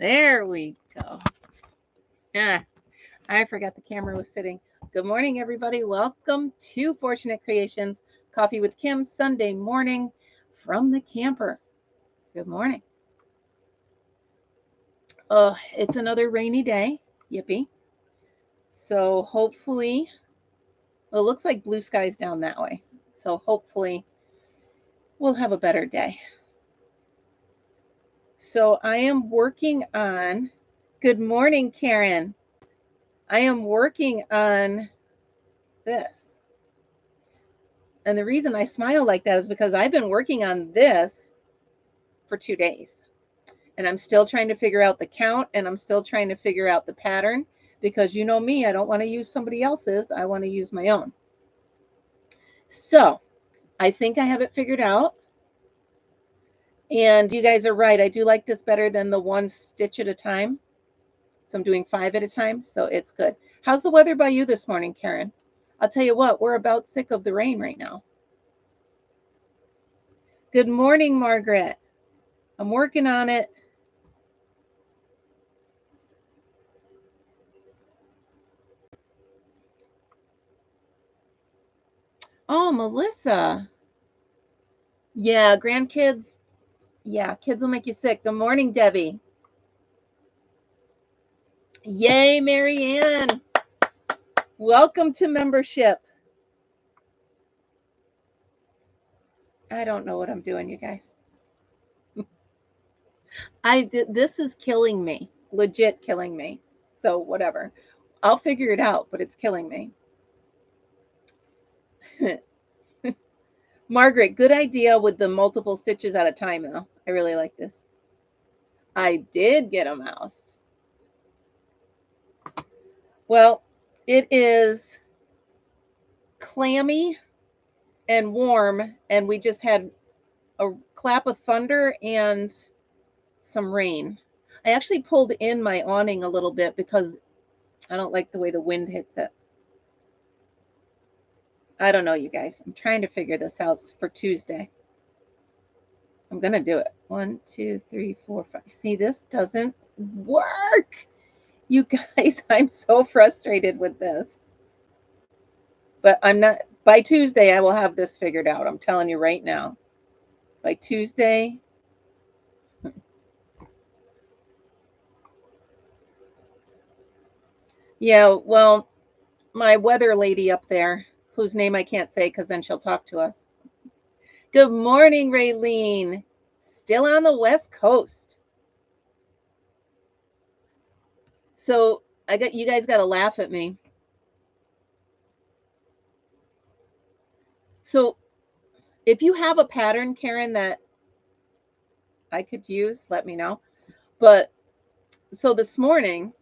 There we go. Ah, I forgot the camera was sitting. Good morning, everybody. Welcome to Fortunate Creations Coffee with Kim Sunday morning from the camper. Good morning. Oh, it's another rainy day. Yippee. So hopefully, well, it looks like blue skies down that way. So hopefully we'll have a better day. So I am working on, good morning, Karen. I am working on this. And the reason I smile like that is because I've been working on this for 2 days. And I'm still trying to figure out the count, and I'm still trying to figure out the pattern, because you know me, I don't want to use somebody else's. I want to use my own. So I think I have it figured out. And you guys are right. I do like this better than the 1 stitch at a time. So I'm doing 5 at a time. So it's good. How's the weather by you this morning, Karen? I'll tell you what, we're about sick of the rain right now. Good morning, Margaret. I'm working on it. Oh, Melissa. Yeah, grandkids. Yeah, kids will make you sick. Good morning, Debbie. Yay, Marianne. Welcome to membership. I don't know what I'm doing, you guys. This is killing me. Legit killing me. So whatever. I'll figure it out, but it's killing me. Margaret, good idea with the multiple stitches at a time, though. I really like this. I did get a mouse. Well, it is clammy and warm, and we just had a clap of thunder and some rain. I actually pulled in my awning a little bit because I don't like the way the wind hits it. I don't know, you guys. I'm trying to figure this out for Tuesday. I'm going to do it. 1, 2, 3, 4, 5. See, this doesn't work. You guys, I'm so frustrated with this. But I'm not, by Tuesday, I will have this figured out. I'm telling you right now. By Tuesday. Yeah, well, my weather lady up there, whose name I can't say because then she'll talk to us. Good morning, Raylene. Still on the West Coast. So you guys got to laugh at me. So if you have a pattern, Karen, that I could use, let me know. But so this morning,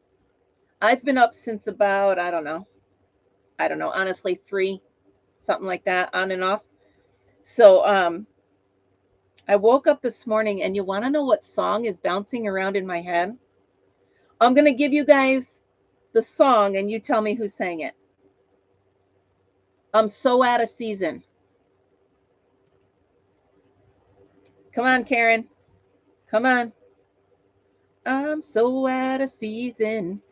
I've been up since about, I don't know, honestly, 3, something like that, on and off. So I woke up this morning, and you want to know what song is bouncing around in my head? I'm going to give you guys the song, and you tell me who sang it. I'm so out of season. Come on, Karen. Come on. I'm so out of season.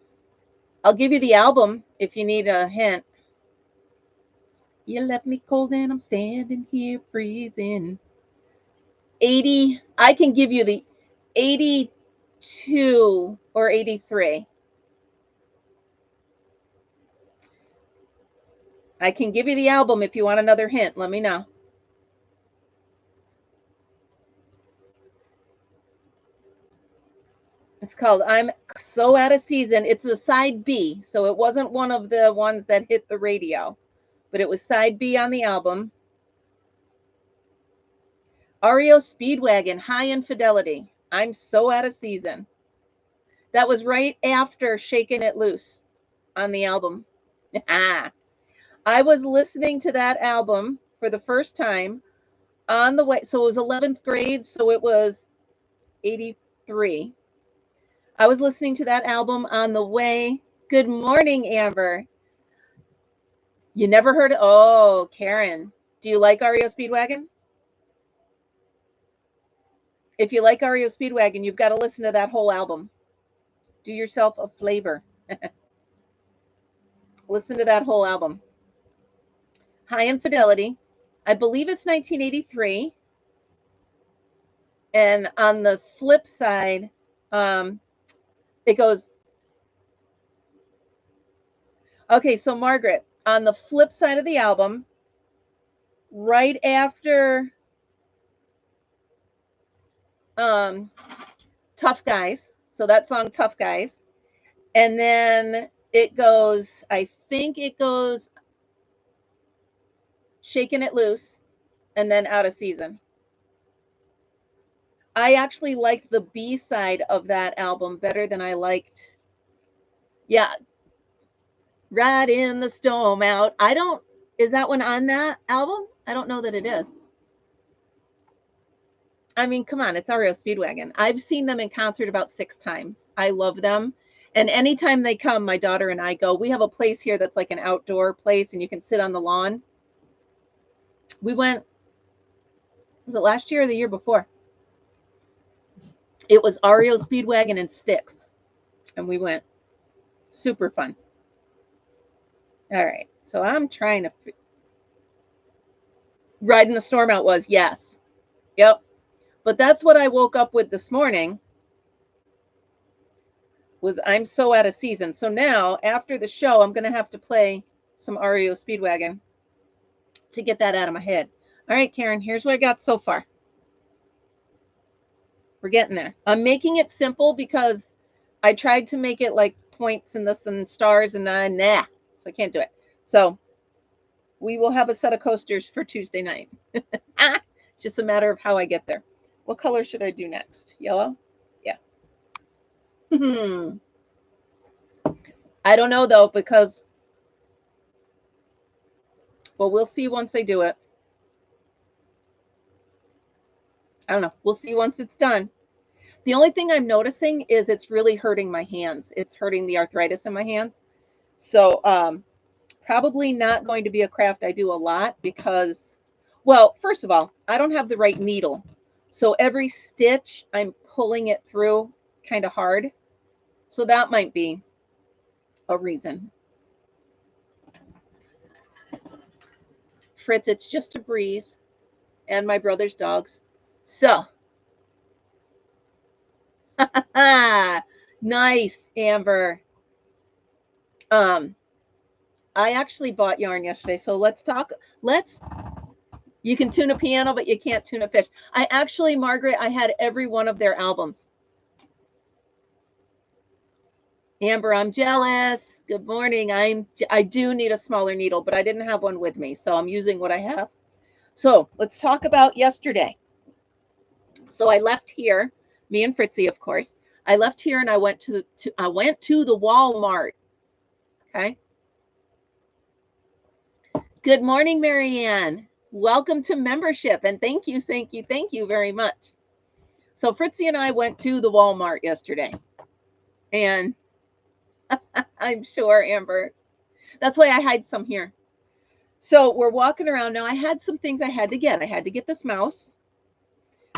I'll give you the album if you need a hint. You left me cold and I'm standing here freezing. 80, I can give you the 82 or 83. I can give you the album if you want another hint. Let me know. It's called I'm So Out of Season. It's a side B, so it wasn't one of the ones that hit the radio, but it was side B on the album. REO Speedwagon, High Infidelity. I'm So Out of Season. That was right after Shaking It Loose on the album. I was listening to that album for the first time on the way. So it was 11th grade, so it was 83. I was listening to that album on the way. Good morning, Amber. You never heard it? Oh, Karen. Do you like REO Speedwagon? If you like REO Speedwagon, you've got to listen to that whole album. Do yourself a flavor. Listen to that whole album. High Infidelity. I believe it's 1983. And on the flip side, it goes, okay, so Margaret, on the flip side of the album, right after Tough Guys, so that song Tough Guys, and then it goes, I think it goes Shaking It Loose, and then Out of Season. I actually liked the B side of that album better than I liked, yeah, Ride in the Storm Out. Is that one on that album? I don't know that it is. I mean, come on, it's REO Speedwagon. I've seen them in concert about 6 times. I love them. And anytime they come, my daughter and I go. We have a place here that's like an outdoor place, and you can sit on the lawn. We went, was it last year or the year before? It was REO Speedwagon and Styx. And we went. Super fun. All right. So I'm trying to... Riding the Storm Out was, yes. Yep. But that's what I woke up with this morning, was I'm so out of season. So now, after the show, I'm going to have to play some REO Speedwagon to get that out of my head. All right, Karen, here's what I got so far. We're getting there. I'm making it simple because I tried to make it like points and this and stars, and nah, so I can't do it. So we will have a set of coasters for Tuesday night. It's just a matter of how I get there. What color should I do next? Yellow? Yeah. I don't know, though, because, well, we'll see once I do it. I don't know. We'll see once it's done. The only thing I'm noticing is it's really hurting my hands. It's hurting the arthritis in my hands. So probably not going to be a craft I do a lot because, well, first of all, I don't have the right needle. So every stitch, I'm pulling it through kind of hard. So that might be a reason. Fritz, it's just a breeze. And my brother's dogs. So. Nice, Amber. I actually bought yarn yesterday. So let's talk. You can tune a piano, but you can't tune a fish. Margaret, I had every one of their albums. Amber, I'm jealous. Good morning. I do need a smaller needle, but I didn't have one with me, so I'm using what I have. So let's talk about yesterday. So I left here, me and Fritzy, of course. I left here and I went to the Walmart. Okay. Good morning, Marianne. Welcome to membership, and thank you very much. So Fritzy and I went to the Walmart yesterday, and I'm sure, Amber, that's why I hide some here. So we're walking around now. I had some things I had to get. I had to get this mouse.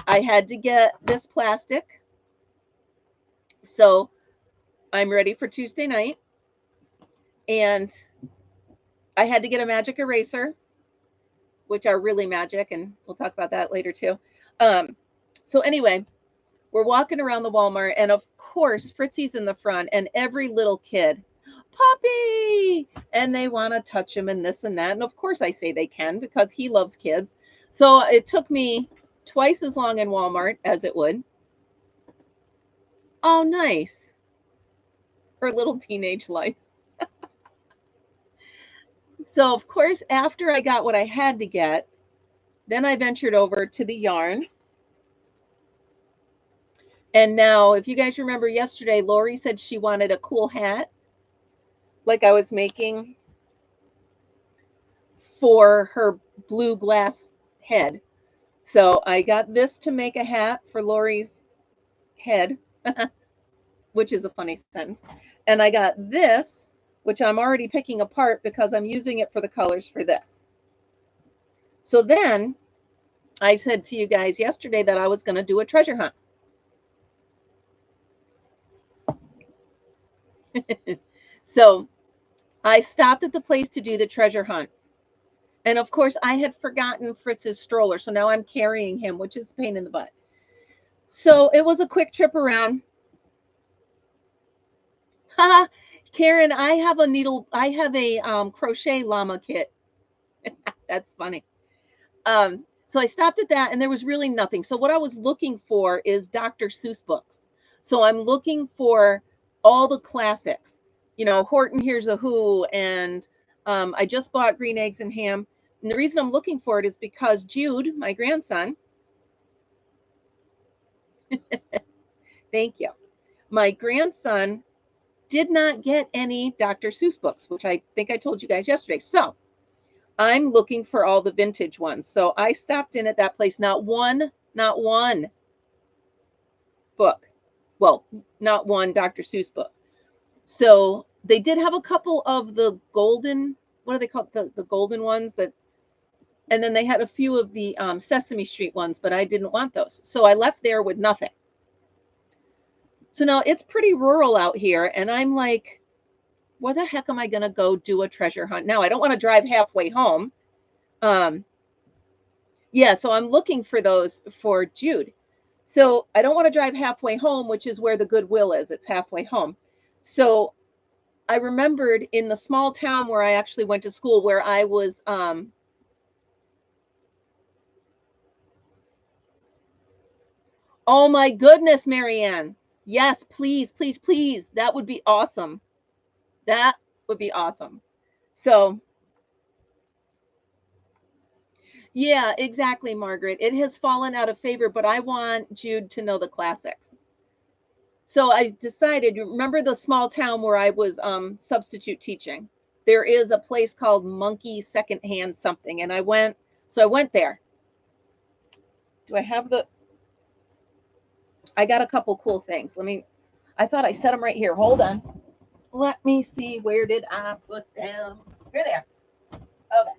I had to get this plastic. So I'm ready for Tuesday night. And I had to get a magic eraser, which are really magic, and we'll talk about that later too. So anyway, we're walking around the Walmart, and of course, Fritzy's in the front, and every little kid, puppy, and they want to touch him and this and that. And of course I say they can because he loves kids. So it took me twice as long in Walmart as it would. Oh, nice. Her little teenage life. So of course, after I got what I had to get, then I ventured over to the yarn. And now, if you guys remember yesterday, Lori said she wanted a cool hat like I was making for her blue glass head. So I got this to make a hat for Lori's head, which is a funny sentence. And I got this, which I'm already picking apart because I'm using it for the colors for this. So then I said to you guys yesterday that I was going to do a treasure hunt. So I stopped at the place to do the treasure hunt. And of course, I had forgotten Fritz's stroller. So now I'm carrying him, which is a pain in the butt. So it was a quick trip around. Haha, Karen, I have a crochet llama kit. That's funny. So I stopped at that and there was really nothing. So what I was looking for is Dr. Seuss books. So I'm looking for all the classics, you know, Horton Hears a Who, and I just bought Green Eggs and Ham. And the reason I'm looking for it is because Jude, my grandson, thank you, my grandson did not get any Dr. Seuss books, which I think I told you guys yesterday. So I'm looking for all the vintage ones. So I stopped in at that place. Not one book. Well, not one Dr. Seuss book. So they did have a couple of the golden, what are they called? The golden ones that, and then they had a few of the Sesame Street ones, but I didn't want those. So I left there with nothing. So now it's pretty rural out here. And I'm like, where the heck am I going to go do a treasure hunt? Now, I don't want to drive halfway home. Yeah, so I'm looking for those for Jude. So I don't want to drive halfway home, which is where the Goodwill is. It's halfway home. So I remembered in the small town where I actually went to school, where I was, oh my goodness, Marianne. Yes, please, please, please. That would be awesome. That would be awesome. So, yeah, exactly, Margaret. It has fallen out of favor, but I want Jude to know the classics. So I decided, remember the small town where I was substitute teaching? There is a place called Monkey Secondhand something, and I went there. Do I have I got a couple cool things. I thought I set them right here. Hold on. Let me see. Where did I put them? Here they are. Okay.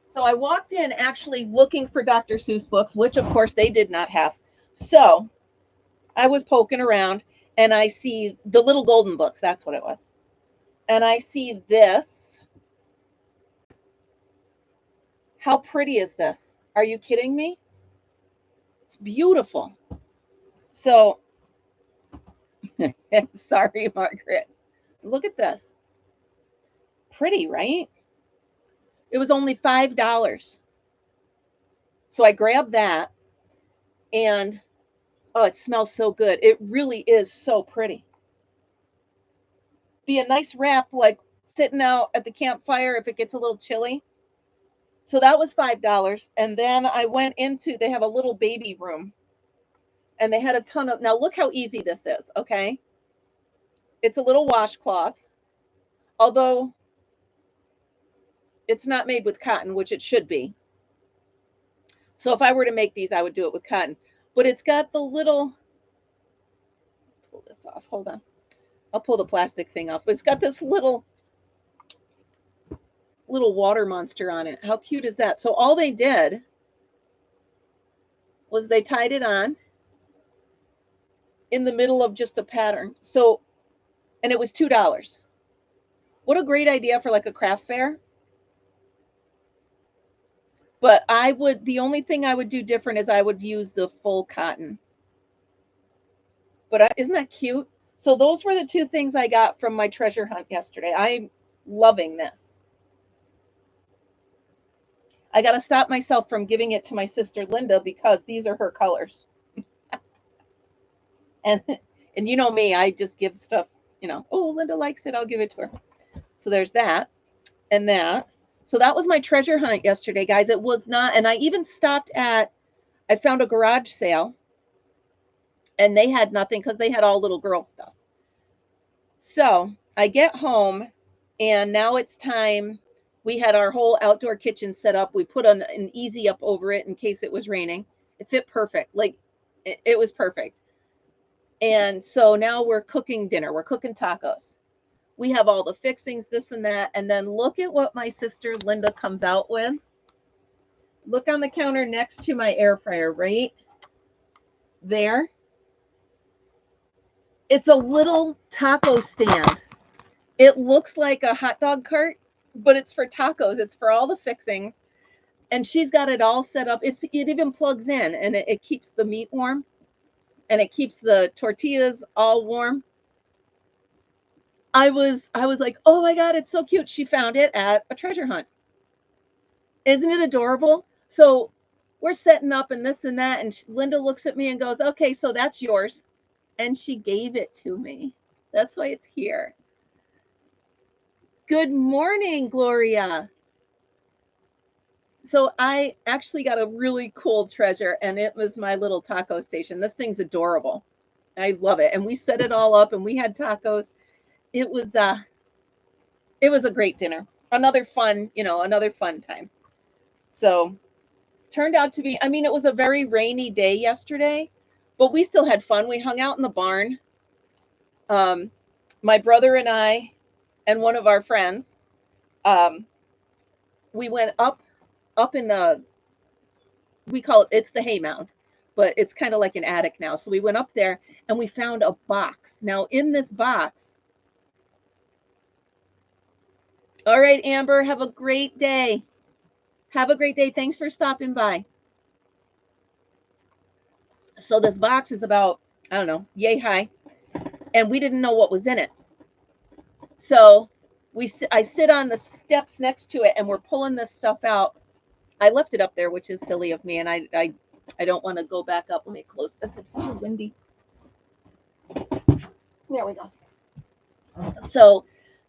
So I walked in actually looking for Dr. Seuss books, which of course they did not have. So I was poking around and I see the little golden books. That's what it was. And I see this. How pretty is this? Are you kidding me? It's beautiful. So, sorry, Margaret. Look at this. Pretty, right? It was only $5. So I grabbed that and oh, it smells so good. It really is so pretty. Be a nice wrap, like sitting out at the campfire if it gets a little chilly. So that was $5. And then I went into, they have a little baby room and they had a ton of, now look how easy this is, okay? It's a little washcloth, although it's not made with cotton, which it should be. So if I were to make these, I would do it with cotton. But it's got the little, pull this off, hold on. I'll pull the plastic thing off. But it's got this little water monster on it. How cute is that? So all they did was they tied it on in the middle of just a pattern. So, and it was $2. What a great idea for like a craft fair. But the only thing I would do different is I would use the full cotton. But isn't that cute? So those were the two things I got from my treasure hunt yesterday. I'm loving this. I got to stop myself from giving it to my sister Linda because these are her colors. and you know me, I just give stuff, you know, oh, Linda likes it, I'll give it to her. So there's that and that. So that was my treasure hunt yesterday, guys. It was not, and I even stopped I found a garage sale and they had nothing because they had all little girl stuff. So I get home and now it's time. We had our whole outdoor kitchen set up. We put an easy up over it in case it was raining. It fit perfect. Like it was perfect. And so now we're cooking dinner. We're cooking tacos. We have all the fixings, this and that. And then look at what my sister Linda comes out with. Look on the counter next to my air fryer right there. It's a little taco stand. It looks like a hot dog cart, but it's for tacos. It's for all the fixings. And she's got it all set up. It even plugs in, and it keeps the meat warm, and it keeps the tortillas all warm. I was like, oh my God, it's so cute. She found it at a treasure hunt. Isn't it adorable? So we're setting up and this and that. And Linda looks at me and goes, okay, so that's yours. And she gave it to me. That's why it's here. Good morning, Gloria. So I actually got a really cool treasure, and it was my little taco station. This thing's adorable. I love it. And we set it all up, and we had tacos. It was a great dinner. Another fun time. So turned out to be, I mean, it was a very rainy day yesterday, but we still had fun. We hung out in the barn. My brother and I and one of our friends, we went up in the, we call it's the hay mound, but it's kind of like an attic now. So we went up there and we found a box. Now in this box, all right, Amber, have a great day. Have a great day. Thanks for stopping by. So this box is about, I don't know, yay high, and we didn't know what was in it. So I sit on the steps next to it, and we're pulling this stuff out. I left it up there, which is silly of me, and I don't want to go back up. Let me close this. It's too windy. There we go. So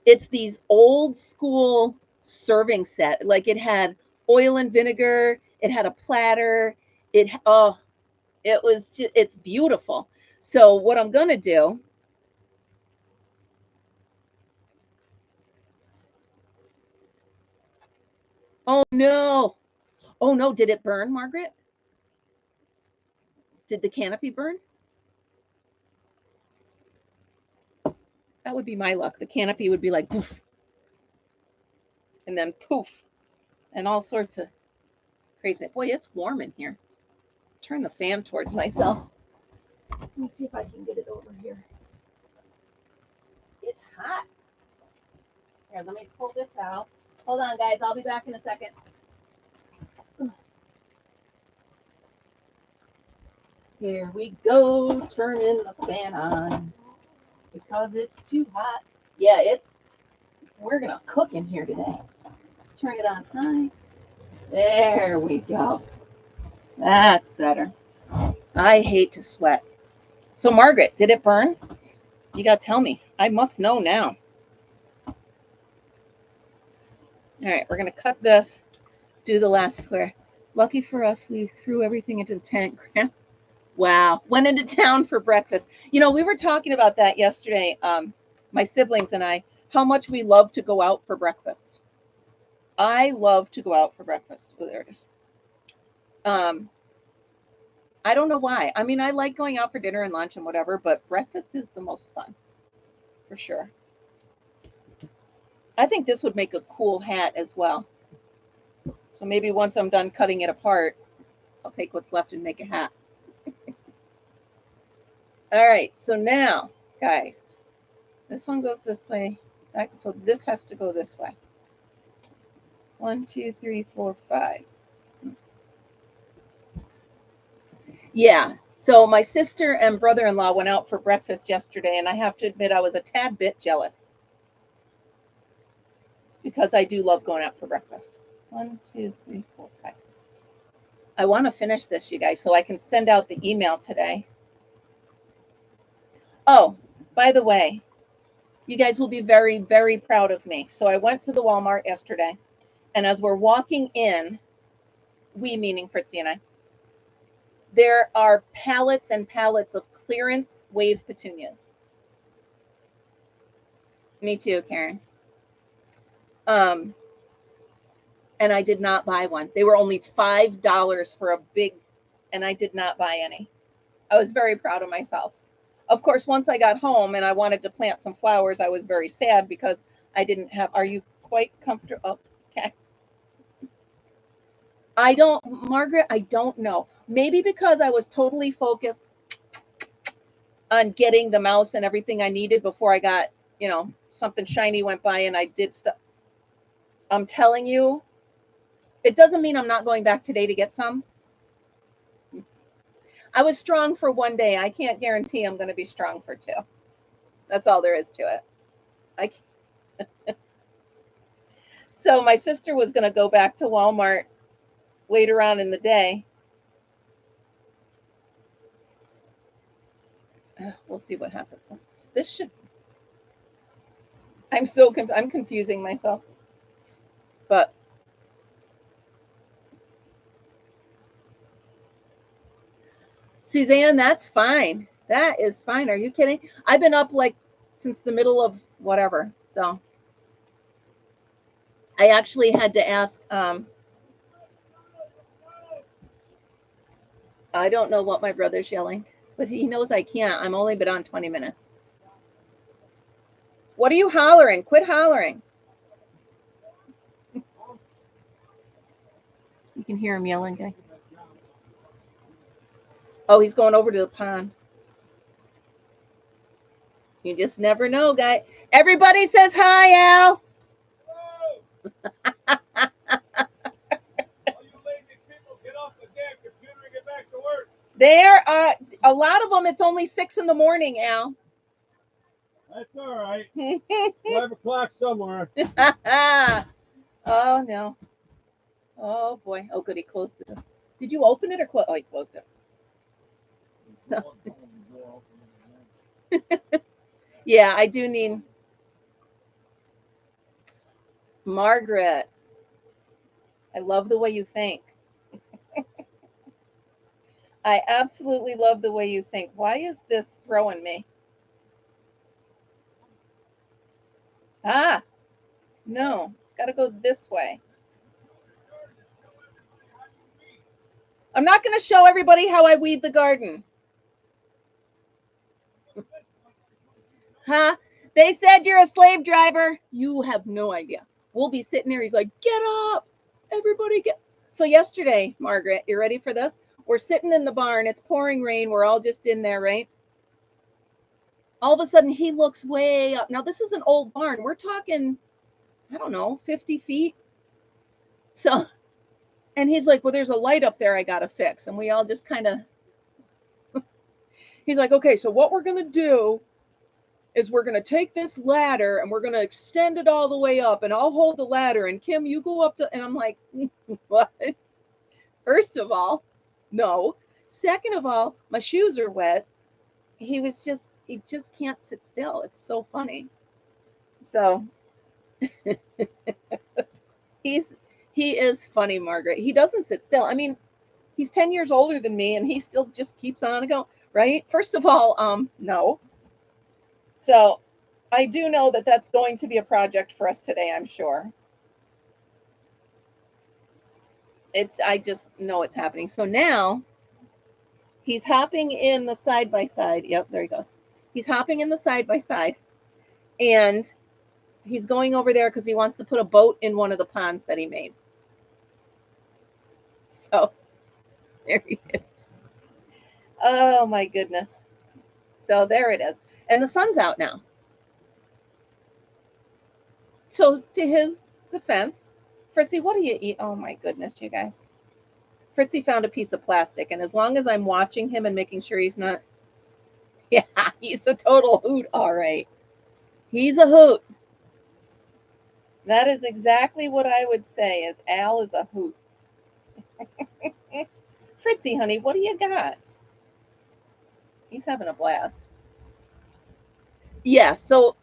it's these old school serving set. Like it had oil and vinegar. It had a platter. It's beautiful. So what I'm going to do, oh no, did it burn, Margaret? Did the canopy burn? That would be my luck. The canopy would be like poof, and then poof, and all sorts of crazy. Boy, it's warm in here. Turn the fan towards myself. Let me see if I can get it over here. It's hot. Here, let me pull this out. Hold on, guys. I'll be back in a second. Here we go. Turning the fan on because it's too hot. Yeah, we're going to cook in here today. Turn it on high. There we go. That's better. I hate to sweat. So, Margaret, did it burn? You got to tell me. I must know now. All right, we're going to cut this, do the last square. Lucky for us, we threw everything into the tent. Wow. Went into town for breakfast. You know, we were talking about that yesterday, my siblings and I, how much we love to go out for breakfast. I love to go out for breakfast. Oh, there it is. I don't know why. I mean, I like going out for dinner and lunch and whatever, but breakfast is the most fun, for sure. I think this would make a cool hat as well. So maybe once I'm done cutting it apart, I'll take what's left and make a hat. All right, so now, guys, this one goes this way. So this has to go this way. 1, 2, 3, 4, 5. Yeah. So my sister and brother-in-law went out for breakfast yesterday, and I have to admit I was a tad bit jealous because I do love going out for breakfast. 1, 2, 3, 4, 5. I want to finish this, you guys, so I can send out the email today. Oh, by the way, you guys will be very, very proud of me. So I went to the Walmart yesterday, and as we're walking in, we meaning Fritzy and I, there are pallets and pallets of clearance wave petunias. Me too, Karen. And I did not buy one. They were only $5 for a big, and I did not buy any. I was very proud of myself. Of course, once I got home and I wanted to plant some flowers, I was very sad because I didn't have, are you quite comfortable? Oh, okay. Margaret, I don't know. Maybe because I was totally focused on getting the mouse and everything I needed before I got, you know, something shiny went by and I did stuff. I'm telling you, it doesn't mean I'm not going back today to get some. I was strong for one day. I can't guarantee I'm going to be strong for two. That's all there is to it. I can't. So my sister was going to go back to Walmart later on in the day. We'll see what happens. This should. I'm confusing myself. But Suzanne, that's fine. That is fine. Are you kidding? I've been up like since the middle of whatever. So I actually had to ask. I don't know what my brother's yelling, but he knows I can't. I'm only been on 20 minutes. What are you hollering? Quit hollering. You can hear him yelling, guy. Oh, he's going over to the pond. You just never know, guy. Everybody says hi, Al. There are a lot of them. It's only 6 in the morning, Al. That's all right. 5 o'clock somewhere. Oh, no. Oh, boy. Oh, good. He closed it. Did you open it or close? Oh, he closed it. So. Yeah, I do need. Margaret, I love the way you think. I absolutely love the way you think. Why is this throwing me? Ah, no, it's got to go this way. I'm not going to show everybody how I weed the garden. Huh? They said you're a slave driver. You have no idea. We'll be sitting there. He's like, get up. Everybody get. So yesterday, Margaret, you ready for this? We're sitting in the barn. It's pouring rain. We're all just in there, right? All of a sudden, he looks way up. Now, this is an old barn. We're talking, I don't know, 50 feet. So, and he's like, well, there's a light up there I got to fix. And we all just kind of, he's like, okay, so what we're going to do is we're going to take this ladder and we're going to extend it all the way up. And I'll hold the ladder. And Kim, you go up to, and I'm like, what? First of all, no. Second of all, my shoes are wet. He just can't sit still. It's so funny. So he is funny, Margaret. He doesn't sit still. I mean, he's 10 years older than me and he still just keeps on going, right? First of all, no. So I do know that that's going to be a project for us today, I'm sure. I just know it's happening. So now he's hopping in the side-by-side. Yep, there he goes. He's hopping in the side-by-side and he's going over there because he wants to put a boat in one of the ponds that he made. So there he is. Oh my goodness. So there it is. And the sun's out now. So to his defense, Fritzy, what do you eat? Oh my goodness, you guys. Fritzy found a piece of plastic, and as long as I'm watching him and making sure he's not, yeah, he's a total hoot, all right. He's a hoot. That is exactly what I would say, is Al is a hoot. Fritzy, honey, what do you got? He's having a blast. Yeah, so,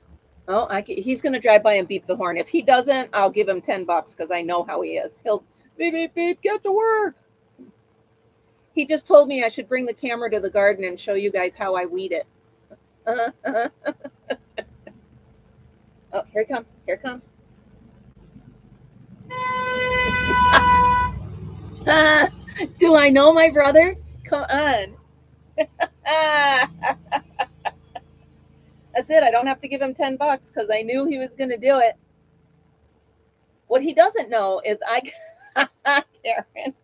he's going to drive by and beep the horn. If he doesn't, I'll give him $10 because I know how he is. He'll beep, beep, beep, get to work. He just told me I should bring the camera to the garden and show you guys how I weed it. Oh, here he comes. Here it comes. Do I know my brother? Come on. That's it. I don't have to give him $10 because I knew he was going to do it. What he doesn't know is Karen.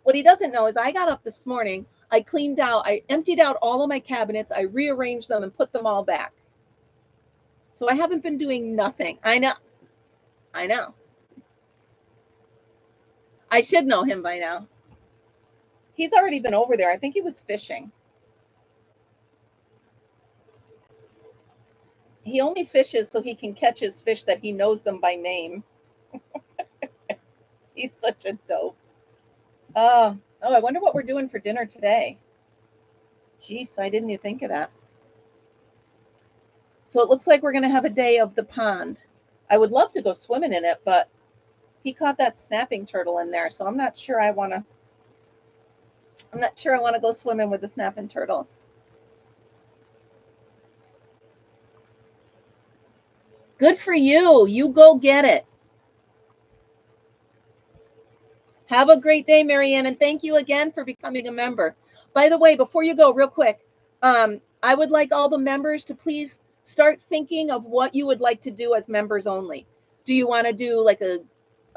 What he doesn't know is I got up this morning. I cleaned out, I emptied out all of my cabinets, I rearranged them and put them all back. So I haven't been doing nothing. I know. I should know him by now. He's already been over there. I think he was fishing. He only fishes so he can catch his fish that he knows them by name. He's such a dope. Oh, I wonder what we're doing for dinner today. Jeez, I didn't even think of that. So it looks like we're going to have a day of the pond. I would love to go swimming in it, but he caught that snapping turtle in there, so I'm not sure I want to go swimming with the snapping turtles. Good for you. You go get it. Have a great day, Marianne, and thank you again for becoming a member. By the way, before you go, real quick, I would like all the members to please start thinking of what you would like to do as members only. Do you want to do like a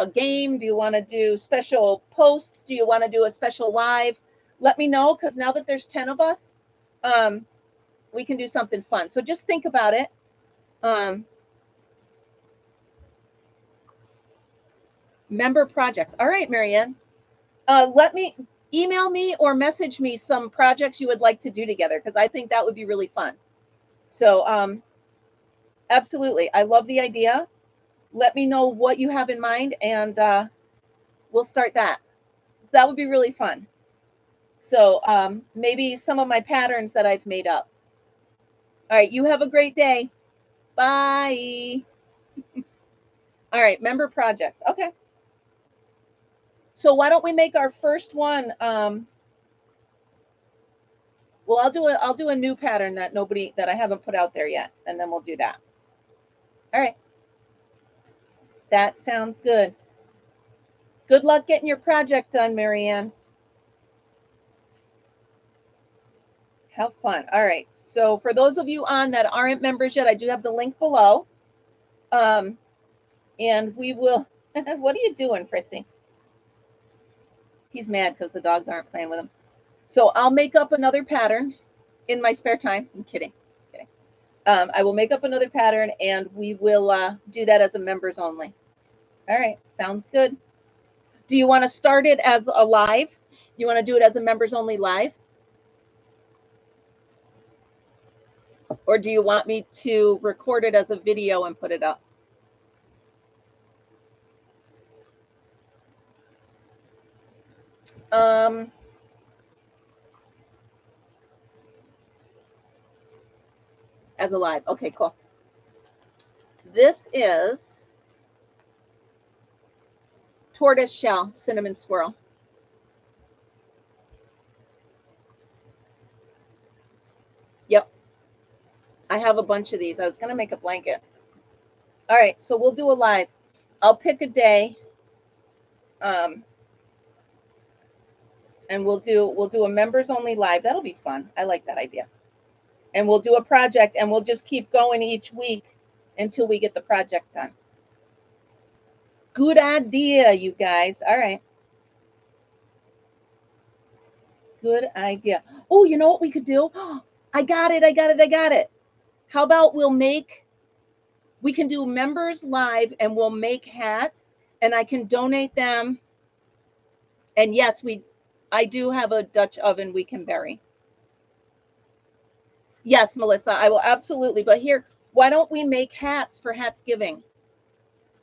game? Do you want to do special posts? Do you want to do a special live? Let me know, because now that there's 10 of us, we can do something fun. So just think about it. Member projects. All right, Marianne. Let me email me or message me some projects you would like to do together, because I think that would be really fun. So absolutely. I love the idea. Let me know what you have in mind, and we'll start that. That would be really fun. So maybe some of my patterns that I've made up. All right. You have a great day. Bye. All right. Member projects. Okay. So why don't we make our first one? Well, I'll do a new pattern that I haven't put out there yet, and then we'll do that. All right. That sounds good. Good luck getting your project done, Marianne. Have fun. All right. So for those of you on that aren't members yet, I do have the link below. And we will, what are you doing, Fritzy? He's mad because the dogs aren't playing with him. So I'll make up another pattern in my spare time. I'm kidding. I will make up another pattern, and we will do that as a members only. All right. Sounds good. Do you want to start it as a live? You want to do it as a members only live? Or do you want me to record it as a video and put it up? As a live. Okay, cool. This is tortoise shell cinnamon swirl. Yep. I have a bunch of these. I was going to make a blanket. All right, so we'll do a live. I'll pick a day. And we'll do a members only live. That'll be fun. I like that idea. And we'll do a project, and we'll just keep going each week until we get the project done. Good idea, you guys. All right. Good idea. Oh, you know what we could do? I got it. How about we can do members live, and we'll make hats, and I can donate them. And yes, I do have a Dutch oven we can bury. Yes, Melissa, I will absolutely. But here, why don't we make hats for Hatsgiving?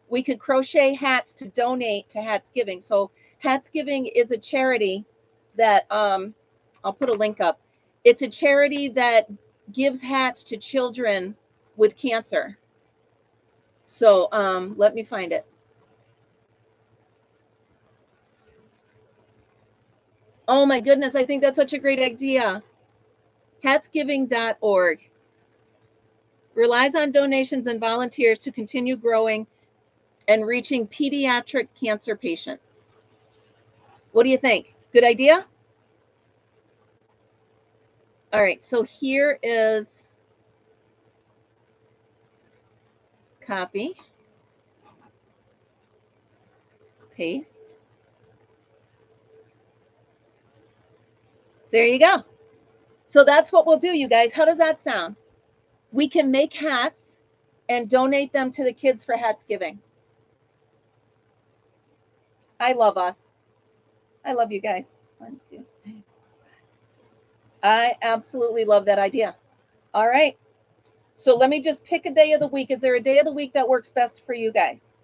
We could crochet hats to donate to Hatsgiving. So Hatsgiving is a charity that I'll put a link up. It's a charity that gives hats to children with cancer. So let me find it. Oh my goodness, I think that's such a great idea. Hatsgiving.org relies on donations and volunteers to continue growing and reaching pediatric cancer patients. What do you think? Good idea? All right, so here is copy, paste. There you go. So that's what we'll do, you guys. How does that sound? We can make hats and donate them to the kids for Hatsgiving. I love us. I love you guys. 1, 2, 3. I absolutely love that idea. All right. So let me just pick a day of the week. Is there a day of the week that works best for you guys?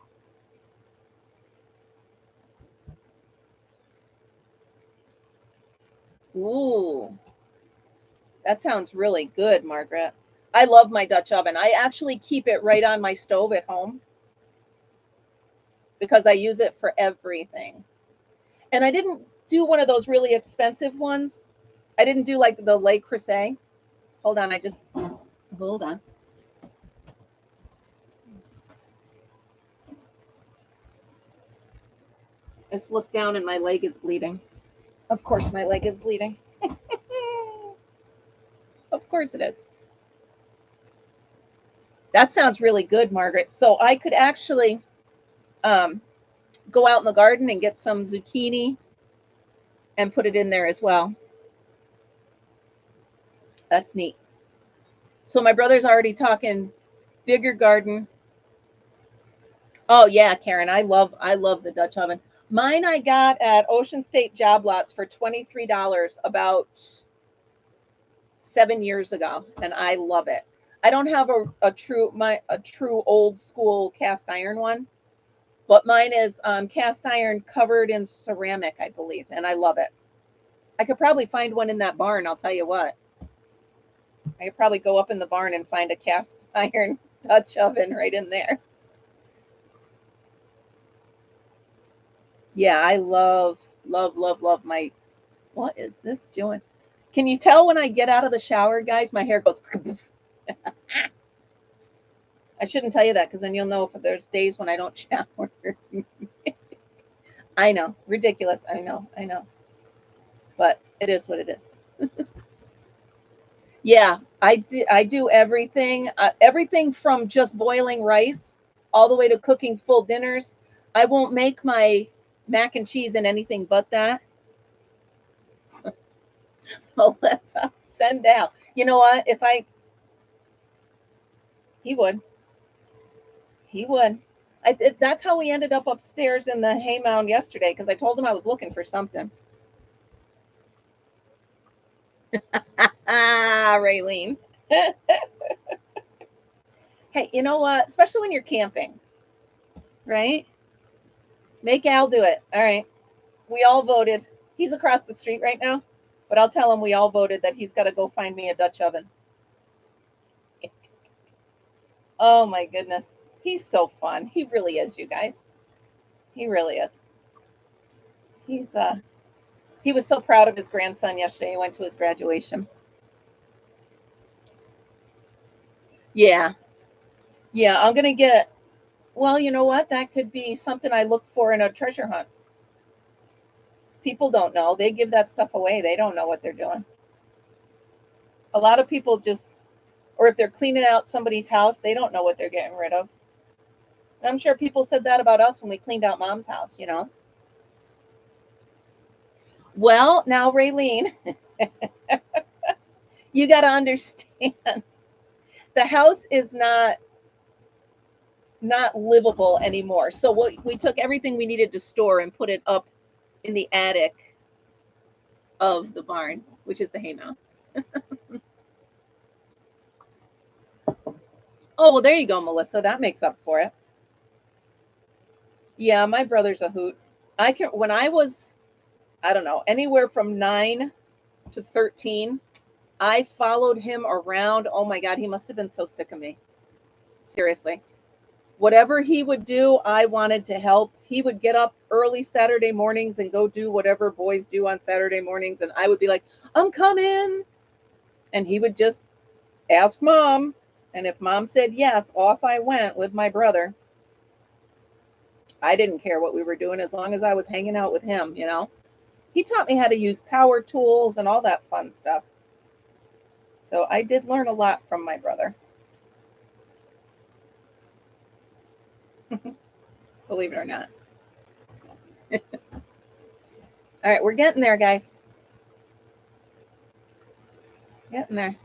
Ooh, that sounds really good, Margaret. I love my Dutch oven. I actually keep it right on my stove at home because I use it for everything. And I didn't do one of those really expensive ones. I didn't do like the Le Creuset. Hold on, hold on. Just look down and my leg is bleeding. Of course my leg is bleeding. Of course it is. That sounds really good, Margaret. So I could actually go out in the garden and get some zucchini and put it in there as well. That's neat. So my brother's already talking bigger garden. Oh yeah, Karen, I love the Dutch oven. Mine I got at Ocean State Job Lots for $23 about 7 years ago, and I love it. I don't have a true old school cast iron one, but mine is cast iron covered in ceramic, I believe, and I love it. I could probably find one in that barn, I'll tell you what. I could probably go up in the barn and find a cast iron Dutch oven right in there. Yeah, I love my, what is this doing? Can you tell when I get out of the shower, guys, my hair goes. I shouldn't tell you that because then you'll know if there's days when I don't shower. I know, ridiculous. I know. But it is what it is. Yeah, I do everything, everything from just boiling rice all the way to cooking full dinners. I won't make my mac and cheese and anything but that. Melissa, send out. You know what? He would. He would. That's how we ended up upstairs in the hay mound yesterday because I told him I was looking for something. Raylene. Hey, you know what? Especially when you're camping, right? Make Al do it. All right. We all voted. He's across the street right now, but I'll tell him we all voted that he's got to go find me a Dutch oven. Oh my goodness. He's so fun. He really is, you guys. He really is. He was so proud of his grandson yesterday. He went to his graduation. Yeah. Yeah, I'm going to get, well, you know what? That could be something I look for in a treasure hunt. People don't know. They give that stuff away. They don't know what they're doing. A lot of people just, or if they're cleaning out somebody's house, they don't know what they're getting rid of. And I'm sure people said that about us when we cleaned out Mom's house, you know. Well, now, Raylene, you got to understand the house is not livable anymore. So we took everything we needed to store and put it up in the attic of the barn, which is the hay mound. Oh, well, there you go, Melissa. That makes up for it. Yeah, my brother's a hoot. When I was, I don't know, anywhere from 9 to 13, I followed him around. Oh my God, he must have been so sick of me. Seriously. Whatever he would do, I wanted to help. He would get up early Saturday mornings and go do whatever boys do on Saturday mornings. And I would be like, I'm coming. And he would just ask Mom. And if Mom said yes, off I went with my brother. I didn't care what we were doing as long as I was hanging out with him, you know. He taught me how to use power tools and all that fun stuff. So I did learn a lot from my brother. Believe it or not. All right, we're getting there, guys. Getting there.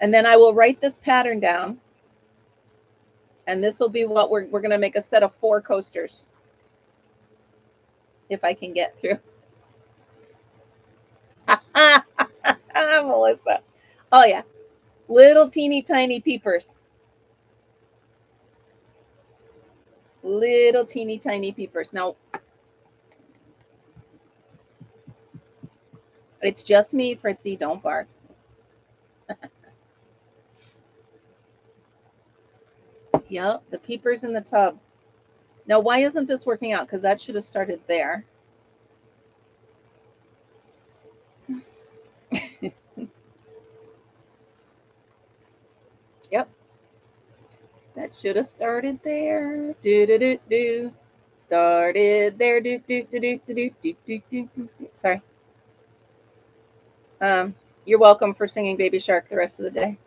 And then I will write this pattern down. And this will be what we're going to make a set of 4 coasters. If I can get through. Melissa. Oh, yeah. Little teeny tiny peepers. Little teeny tiny peepers. Now, it's just me, Fritzy. Don't bark. Yep, the peepers in the tub. Now, why isn't this working out? Because that should have started there. Yep. That should have started there. Do do do do. Started there. Do do do do do do do do do. Sorry. You're welcome for singing Baby Shark the rest of the day.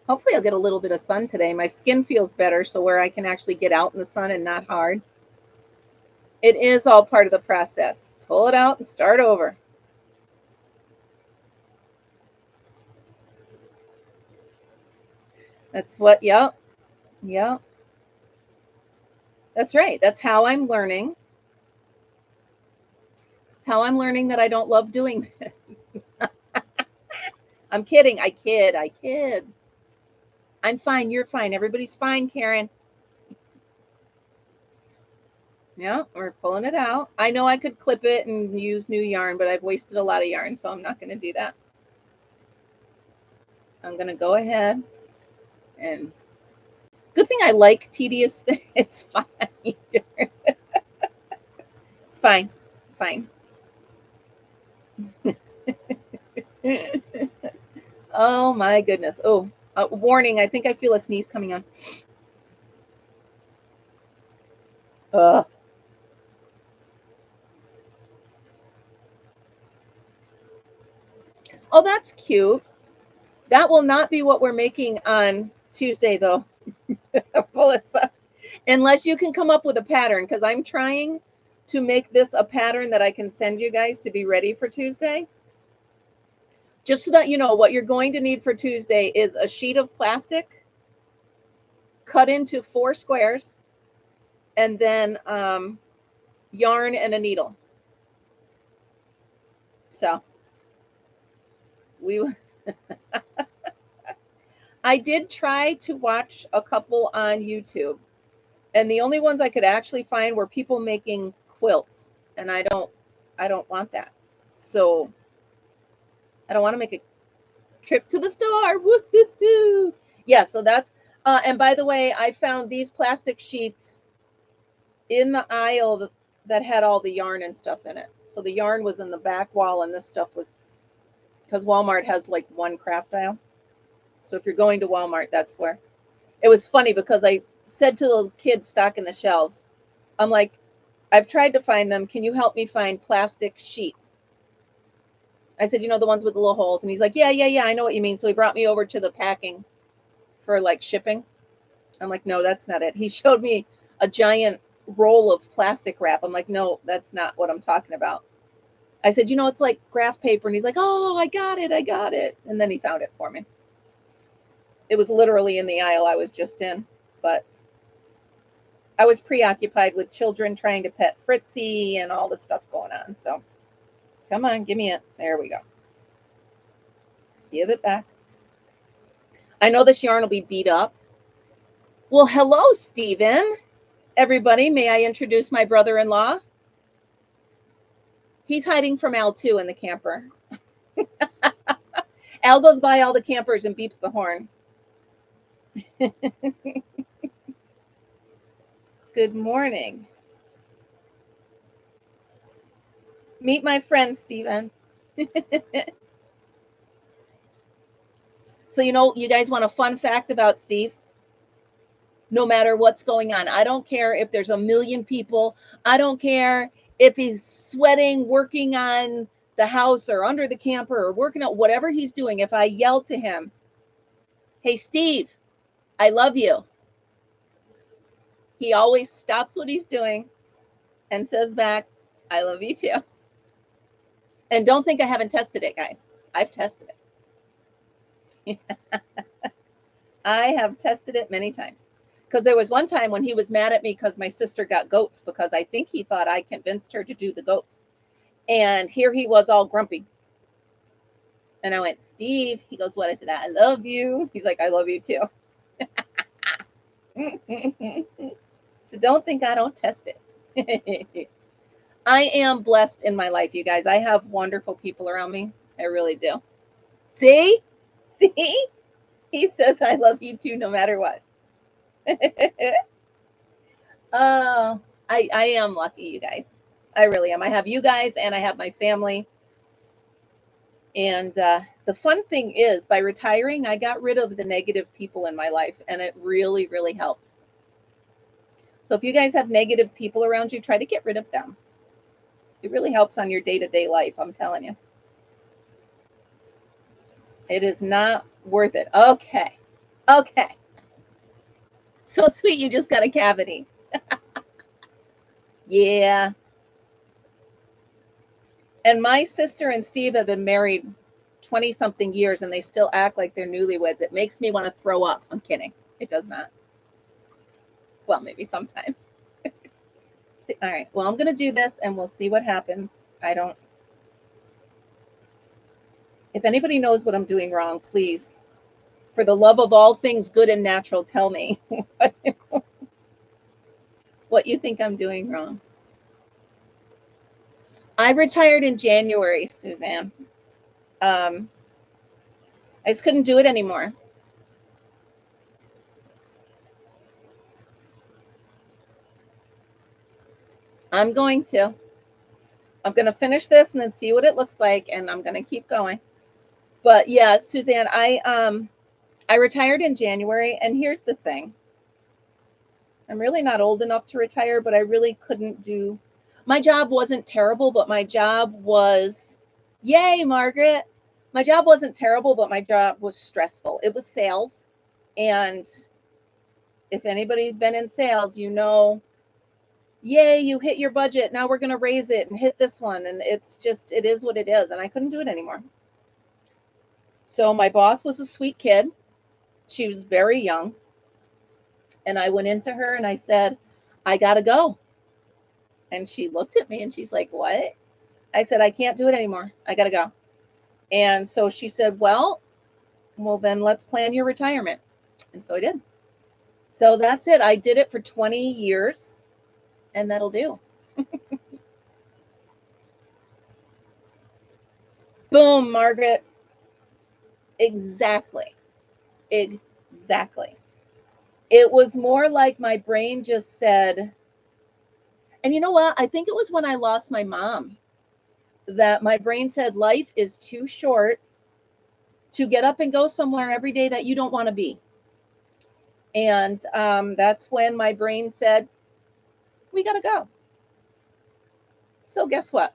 Hopefully I'll get a little bit of sun today. My skin feels better, so where I can actually get out in the sun and not hard. It is all part of the process. Pull it out and start over. That's what, yep. Yep. That's right. That's how I'm learning. It's how I'm learning that I don't love doing this. I'm kidding. I kid. I'm fine. You're fine. Everybody's fine, Karen. Yeah, we're pulling it out. I know I could clip it and use new yarn, but I've wasted a lot of yarn, so I'm not going to do that. I'm going to go ahead and good thing I like tedious things. It's fine. It's fine. Fine. Oh my goodness. Oh, warning. I think I feel a sneeze coming on. Oh, that's cute. That will not be what we're making on Tuesday, though. Melissa, unless you can come up with a pattern, because I'm trying to make this a pattern that I can send you guys to be ready for Tuesday. Just so that you know, what you're going to need for Tuesday is a sheet of plastic cut into 4 squares, and then yarn and a needle. So we I did try to watch a couple on YouTube, and the only ones I could actually find were people making quilts, and I don't want that. So I don't want to make a trip to the store. Woo-hoo-hoo. Yeah, so that's and by the way, I found these plastic sheets in the aisle that had all the yarn and stuff in it. So the yarn was in the back wall, and this stuff was, because Walmart has like one craft aisle. So if you're going to Walmart, that's where. It was funny because I said to the kids stocking the shelves, I'm like, I've tried to find them. Can you help me find plastic sheets? I said, you know, the ones with the little holes. And he's like, yeah, I know what you mean. So he brought me over to the packing for like shipping. I'm like, no, that's not it. He showed me a giant roll of plastic wrap. I'm like, no, that's not what I'm talking about. I said, you know, it's like graph paper. And he's like, oh, I got it. And then he found it for me. It was literally in the aisle I was just in, but I was preoccupied with children trying to pet Fritzy and all the stuff going on. So come on, give me it. There we go. Give it back. I know this yarn will be beat up. Well, hello, Stephen. Everybody, may I introduce my brother-in-law? He's hiding from Al, too, in the camper. Al goes by all the campers and beeps the horn. Good morning. Meet my friend, Stephen. So, you know, you guys want a fun fact about Steve? No matter what's going on. I don't care if there's a million people. I don't care if he's sweating, working on the house or under the camper or working out, whatever he's doing. If I yell to him, hey, Steve, I love you, he always stops what he's doing and says back, I love you too. And don't think I haven't tested it, guys. I've tested it. I have tested it many times. Because there was one time when he was mad at me because my sister got goats, because I think he thought I convinced her to do the goats. And here he was all grumpy. And I went, Steve, he goes, what? I said, I love you. He's like, I love you too. So don't think I don't test it. I am blessed in my life, you guys. I have wonderful people around me. I really do. See? See? He says I love you too, no matter what. Oh, I am lucky, you guys. I really am. I have you guys and I have my family. And the fun thing is, by retiring, I got rid of the negative people in my life, and it really, really helps. So if you guys have negative people around you, try to get rid of them. It really helps on your day-to-day life, I'm telling you. It is not worth it. Okay. Okay. So sweet, you just got a cavity. Yeah. And my sister and Steve have been married 20-something years, and they still act like they're newlyweds. It makes me want to throw up. I'm kidding. It does not. Well, maybe sometimes. All right. Well, I'm going to do this, and we'll see what happens. If anybody knows what I'm doing wrong, please, for the love of all things good and natural, tell me what you think I'm doing wrong. I retired in January, Suzanne. I just couldn't do it anymore. I'm going to finish this and then see what it looks like, and I'm going to keep going. But yeah, Suzanne, I retired in January, and here's the thing. I'm really not old enough to retire, but I really couldn't do. My job wasn't terrible, but my job was, yay, Margaret. My job wasn't terrible, but my job was stressful. It was sales. And if anybody's been in sales, you know, yay, you hit your budget. Now we're going to raise it and hit this one. And it's just, it is what it is. And I couldn't do it anymore. So my boss was a sweet kid. She was very young. And I went into her and I said, I got to go. And she looked at me and she's like, what? I said, I can't do it anymore. I got to go. And so she said, well, then let's plan your retirement. And so I did. So that's it. I did it for 20 years, and that'll do. Boom, Margaret. Exactly. Exactly. It was more like my brain just said, and you know what? I think it was when I lost my mom that my brain said, life is too short to get up and go somewhere every day that you don't want to be. And that's when my brain said, we got to go. So guess what?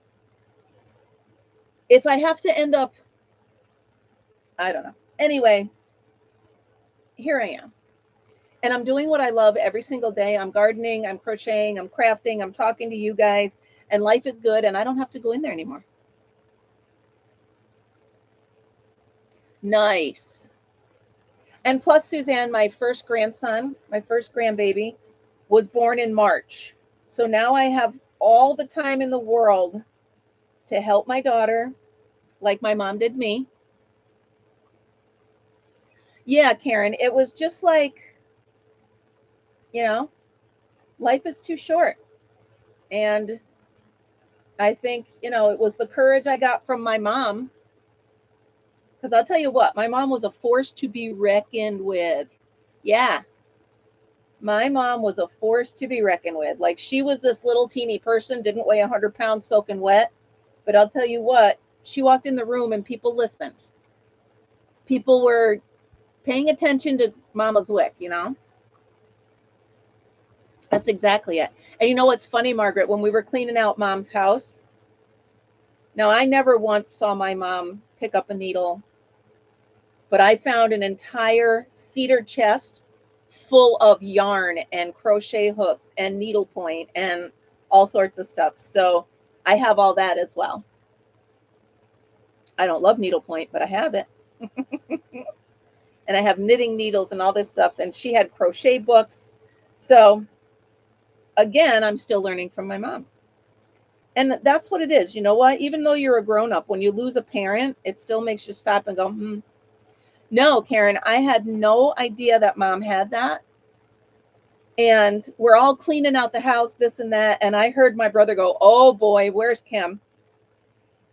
If I have to end up, I don't know. Anyway, here I am. And I'm doing what I love every single day. I'm gardening, I'm crocheting, I'm crafting, I'm talking to you guys, and life is good, and I don't have to go in there anymore. Nice. And plus, Suzanne, my first grandson, my first grandbaby, was born in March. So now I have all the time in the world to help my daughter, like my mom did me. Yeah, Karen, it was just like, you know, life is too short. And I think, you know, it was the courage I got from my mom. Because I'll tell you what, my mom was a force to be reckoned with. Yeah. My mom was a force to be reckoned with. Like, she was this little teeny person, didn't weigh 100 pounds soaking wet. But I'll tell you what, she walked in the room and people listened. People were paying attention to Mama's wick, you know? That's exactly it. And you know what's funny, Margaret? When we were cleaning out Mom's house, now I never once saw my mom pick up a needle, but I found an entire cedar chest full of yarn and crochet hooks and needlepoint and all sorts of stuff. So I have all that as well. I don't love needlepoint, but I have it. And I have knitting needles and all this stuff. And she had crochet books. So again, I'm still learning from my mom. And that's what it is. You know what? Even though you're a grown up, when you lose a parent, it still makes you stop and go, No, Karen, I had no idea that mom had that. And we're all cleaning out the house, this and that. And I heard my brother go, oh boy, where's Kim?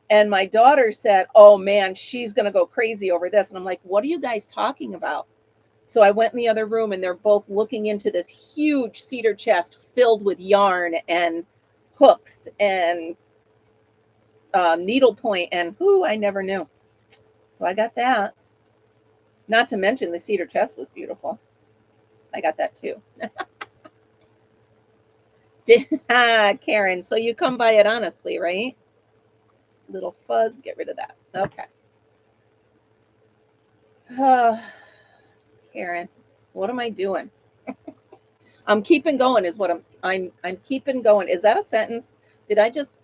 And my daughter said, oh man, she's going to go crazy over this. And I'm like, what are you guys talking about? So I went in the other room and they're both looking into this huge cedar chest filled with yarn and hooks and needlepoint. And I never knew. So I got that. Not to mention the cedar chest was beautiful. I got that too. Karen, so you come by it honestly, right? Little fuzz, get rid of that. Okay. Karen, what am I doing? I'm keeping going is what I'm keeping going. Is that a sentence? Did I just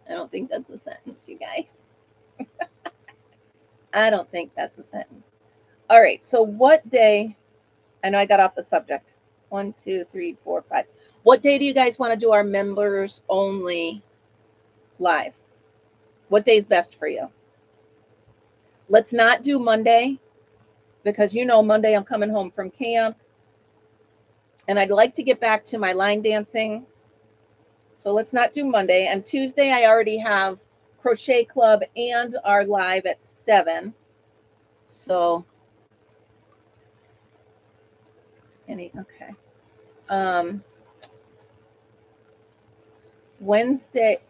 I don't think that's a sentence, you guys. I don't think that's a sentence. All right, so what day? I know I got off the subject. 1, 2, 3, 4, 5. What day do you guys want to do our members only live? What day is best for you? Let's not do Monday because Monday I'm coming home from camp and I'd like to get back to my line dancing. So let's not do Monday. And Tuesday I already have Crochet Club and our live at 7. So okay. Wednesday.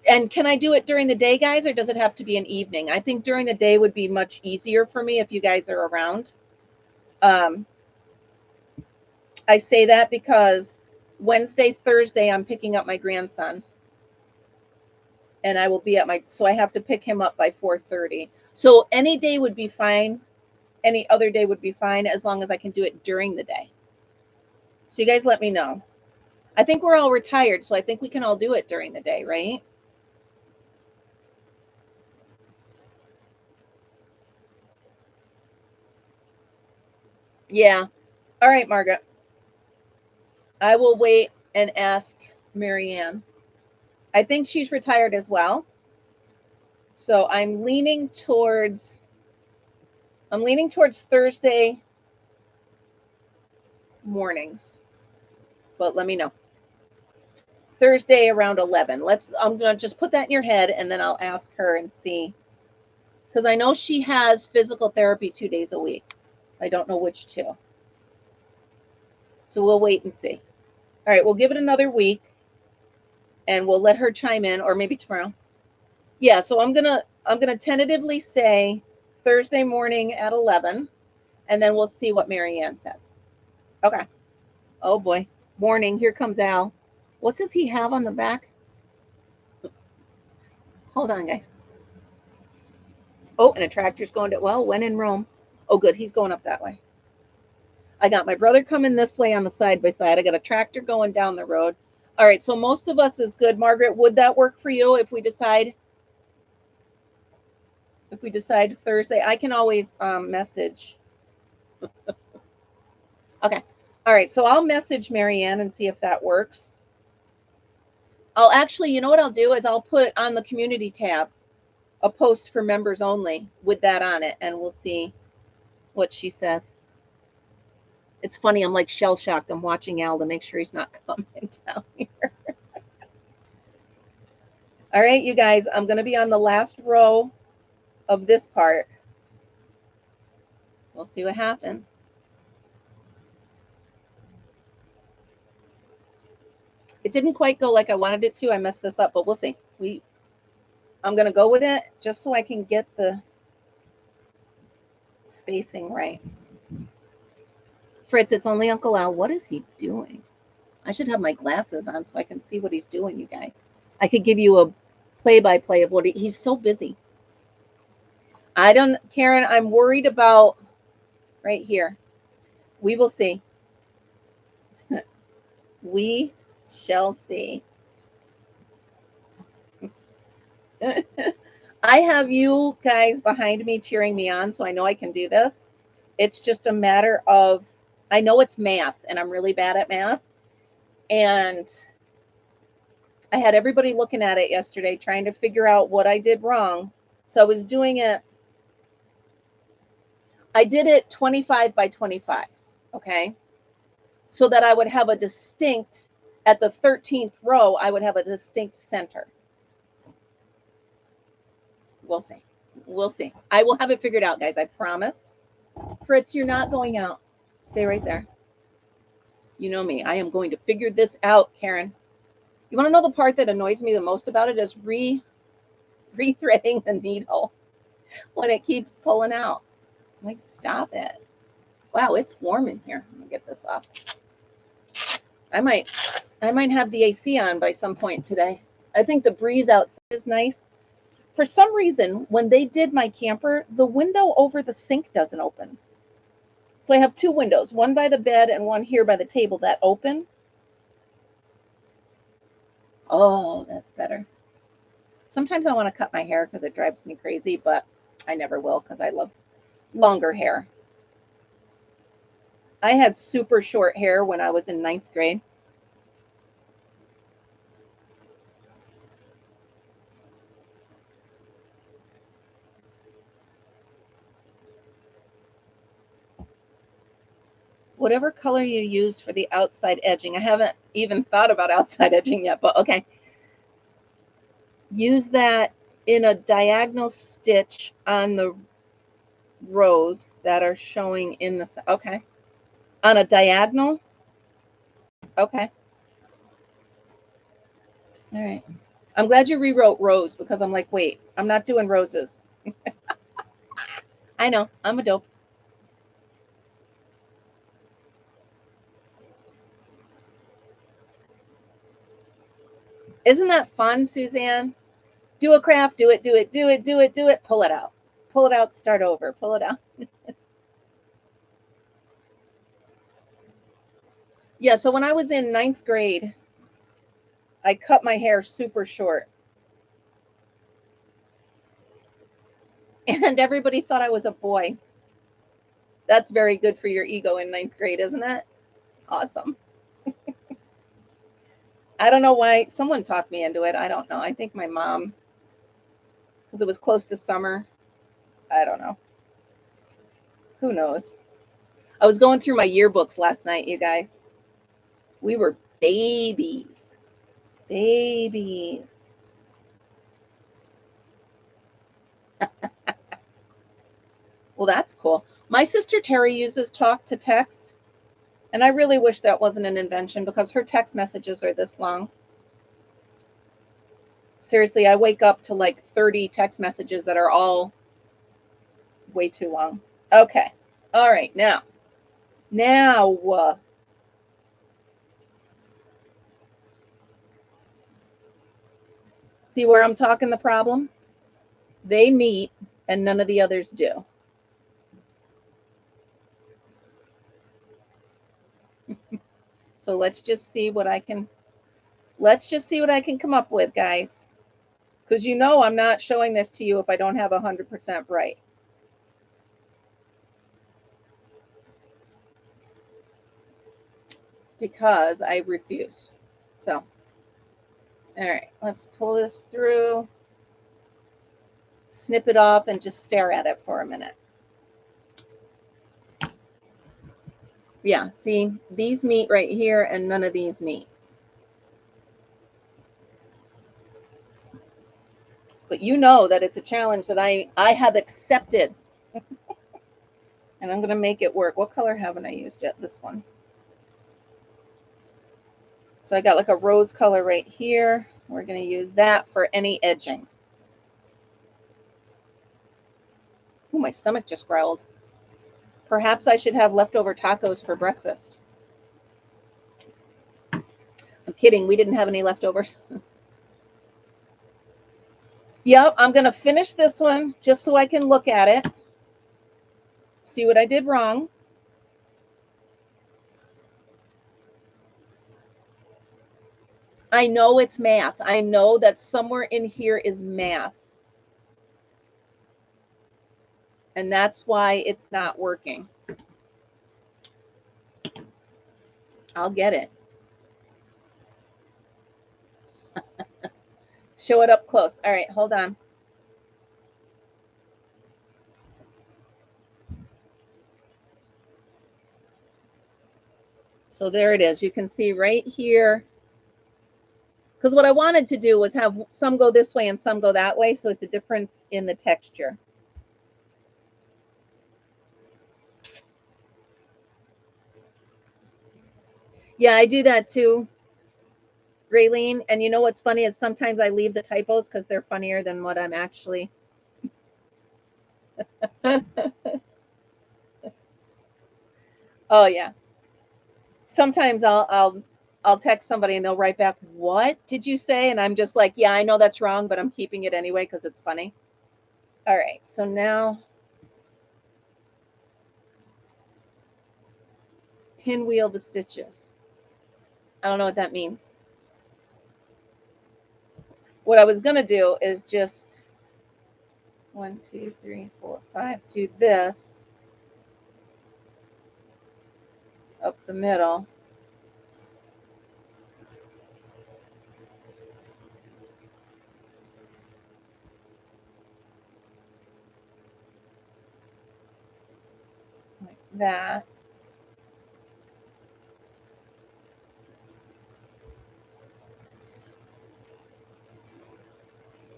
And can I do it during the day, guys, or does it have to be an evening? I think during the day would be much easier for me if you guys are around. I say that because Wednesday, Thursday, I'm picking up my grandson. And I will be at so I have to pick him up by 4:30. So any day would be fine. Any other day would be fine as long as I can do it during the day. So you guys let me know. I think we're all retired, so I think we can all do it during the day, right? Yeah. All right, Margaret. I will wait and ask Marianne. I think she's retired as well. So I'm leaning towards Thursday mornings. But let me know. Thursday around 11. I'm going to just put that in your head and then I'll ask her and see. Because I know she has physical therapy 2 days a week. I don't know which two. So we'll wait and see. All right, we'll give it another week and we'll let her chime in, or maybe tomorrow. Yeah, so I'm gonna tentatively say Thursday morning at 11, and then we'll see what Marianne says. Okay. Oh boy. Morning. Here comes Al. What does he have on the back? Hold on, guys. Oh, and a tractor's going to, well, when in Rome. Oh, good. He's going up that way. I got my brother coming this way on the side by side. I got a tractor going down the road. All right, so most of us is good. Margaret, would that work for you if we decide Thursday? I can always message. Okay. All right, so I'll message Marianne and see if that works. I'll actually, you know what I'll do is I'll put on the community tab a post for members only with that on it, and we'll see what she says. It's funny, I'm like shell-shocked. I'm watching Al to make sure he's not coming down here. All right, you guys, I'm going to be on the last row of this part. We'll see what happens. It didn't quite go like I wanted it to. I messed this up, but we'll see. I'm going to go with it just so I can get the spacing right. Fritz, it's only Uncle Al. What is he doing? I should have my glasses on so I can see what he's doing, you guys. I could give you a play-by-play of what he's so busy. Karen, I'm worried about right here. We will see. We shall see. I have you guys behind me cheering me on, so I know I can do this. It's just a matter of, I know it's math, and I'm really bad at math. And I had everybody looking at it yesterday, trying to figure out what I did wrong. So I was doing it, I did it 25 by 25, okay? So that I would have a distinct, at the 13th row, I would have a distinct center. We'll see. We'll see. I will have it figured out, guys. I promise. Fritz, you're not going out. Stay right there. You know me. I am going to figure this out, Karen. You want to know the part that annoys me the most about it is rethreading the needle when it keeps pulling out. I'm like, stop it. Wow, it's warm in here. Let me get this off. I might have the AC on by some point today. I think the breeze outside is nice. For some reason, when they did my camper, the window over the sink doesn't open. So I have two windows, one by the bed and one here by the table that open. Oh, that's better. Sometimes I want to cut my hair because it drives me crazy, but I never will because I love longer hair. I had super short hair when I was in 9th grade. Whatever color you use for the outside edging. I haven't even thought about outside edging yet, but okay. Use that in a diagonal stitch on the rows that are showing in the, okay. On a diagonal? Okay. All right. I'm glad you rewrote rows because I'm like, wait, I'm not doing roses. I know, I'm a dope. Isn't that fun, Suzanne? Do a craft, do it, do it, do it, do it, do it, pull it out. Pull it out, start over, pull it out. Yeah, so when I was in 9th grade, I cut my hair super short. And everybody thought I was a boy. That's very good for your ego in 9th grade, isn't it? Awesome. I don't know why. Someone talked me into it. I don't know. I think my mom, because it was close to summer. I don't know. Who knows? I was going through my yearbooks last night, you guys. We were babies. Babies. Well, that's cool. My sister Terry uses talk to text, and I really wish that wasn't an invention because her text messages are this long. Seriously, I wake up to like 30 text messages that are all way too long. Okay. All right. Now, see where I'm talking the problem? They meet and none of the others do. So let's just see what I can come up with, guys. Because you know I'm not showing this to you if I don't have 100% right. Because I refuse. So, all right, let's pull this through, snip it off, and just stare at it for a minute. Yeah, see, these meet right here and none of these meet. But you know that it's a challenge that I have accepted. And I'm going to make it work. What color haven't I used yet? This one. So I got like a rose color right here. We're going to use that for any edging. Ooh, my stomach just growled. Perhaps I should have leftover tacos for breakfast. I'm kidding. We didn't have any leftovers. Yep, I'm going to finish this one just so I can look at it. See what I did wrong. I know it's math. I know that somewhere in here is math. And that's why it's not working. I'll get it. Show it up close. All right, hold on. So there it is. You can see right here. Because what I wanted to do was have some go this way and some go that way, so it's a difference in the texture. Yeah, I do that too, Raylene. And you know what's funny is sometimes I leave the typos because they're funnier than what I'm actually. Oh yeah. Sometimes I'll text somebody and they'll write back, "What did you say?" And I'm just like, "Yeah, I know that's wrong, but I'm keeping it anyway because it's funny." All right, so now pinwheel the stitches. I don't know what that means. What I was gonna do is just 1, 2, 3, 4, 5. Do this up the middle. Like that.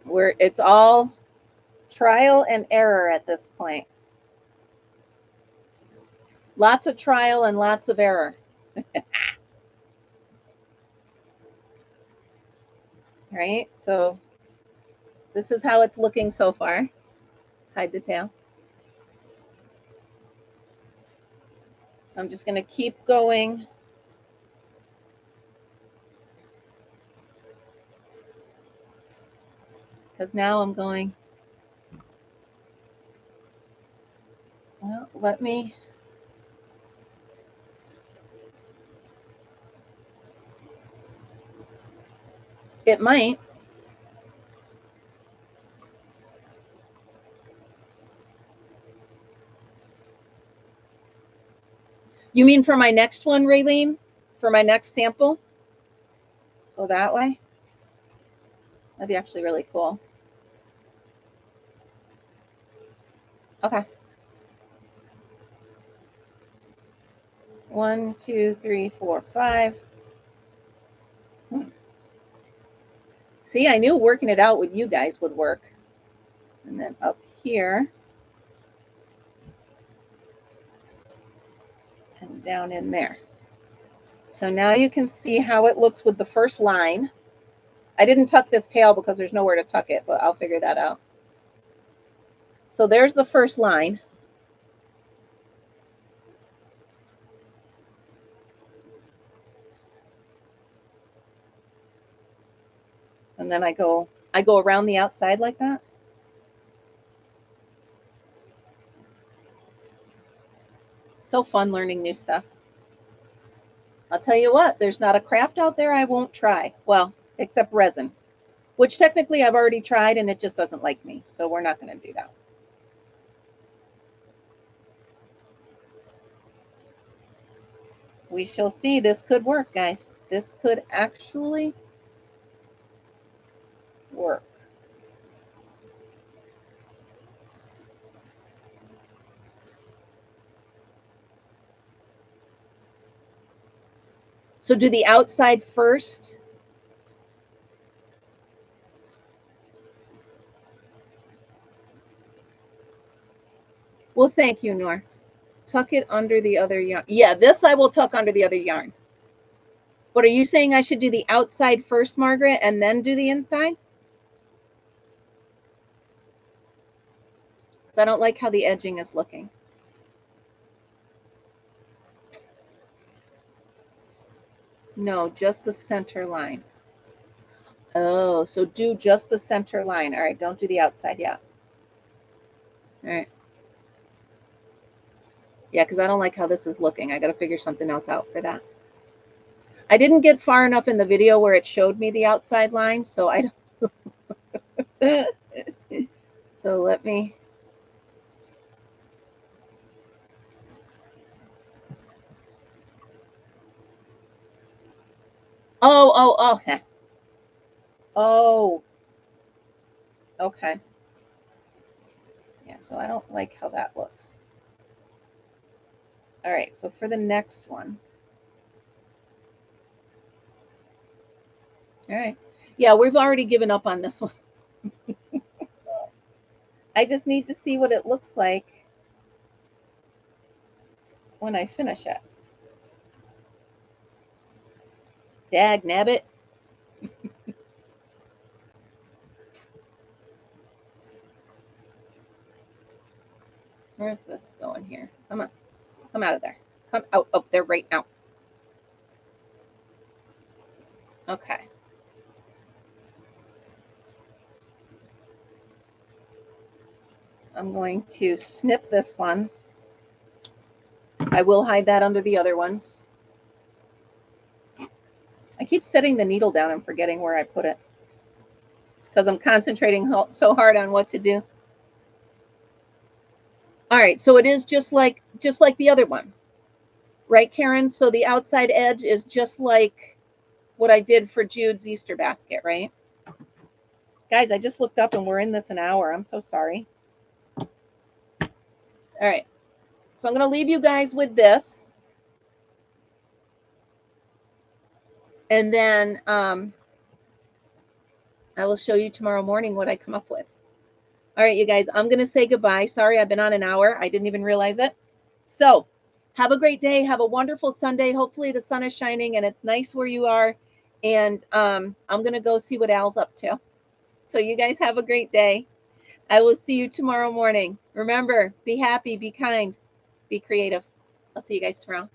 Where it's all trial and error at this point. Lots of trial and lots of error. Right? So this is how it's looking so far. Hide the tail. I'm just going to keep going. Because now I'm going, well, let me. It might. You mean for my next one, Raylene? For my next sample? Go that way? That'd be actually really cool. Okay. 1, 2, 3, 4, 5. See, I knew working it out with you guys would work. And then up here. And down in there. So now you can see how it looks with the first line. I didn't tuck this tail because there's nowhere to tuck it, but I'll figure that out. So there's the first line. And then I go around the outside like that. So fun learning new stuff. I'll tell you what, there's not a craft out there I won't try. Well, except resin, which technically I've already tried and it just doesn't like me. So we're not going to do that. We shall see. This could work, guys. This could actually work. So do the outside first. Well, thank you, Nor. Tuck it under the other yarn. Yeah, this I will tuck under the other yarn. But are you saying I should do the outside first, Margaret, and then do the inside? Because I don't like how the edging is looking. No, just the center line. Oh, so do just the center line. All right, don't do the outside yet. All right. Yeah, because I don't like how this is looking. I got to figure something else out for that. I didn't get far enough in the video where it showed me the outside line, so I don't. So let me. Oh. Oh. Okay. Yeah, so I don't like how that looks. All right, so for the next one. All right. Yeah, we've already given up on this one. I just need to see what it looks like when I finish it. Dag nabbit. Where's this going here? Come on. Come out of there. Come out of there right now. Okay. I'm going to snip this one. I will hide that under the other ones. I keep setting the needle down and forgetting where I put it because I'm concentrating so hard on what to do. All right, so it is just like the other one, right, Karen? So the outside edge is just like what I did for Jude's Easter basket, right? Guys, I just looked up and we're in this an hour. I'm so sorry. All right, so I'm going to leave you guys with this. And then I will show you tomorrow morning what I come up with. All right, you guys, I'm going to say goodbye. Sorry, I've been on an hour. I didn't even realize it. So have a great day. Have a wonderful Sunday. Hopefully the sun is shining and it's nice where you are. And I'm going to go see what Al's up to. So you guys have a great day. I will see you tomorrow morning. Remember, be happy, be kind, be creative. I'll see you guys tomorrow.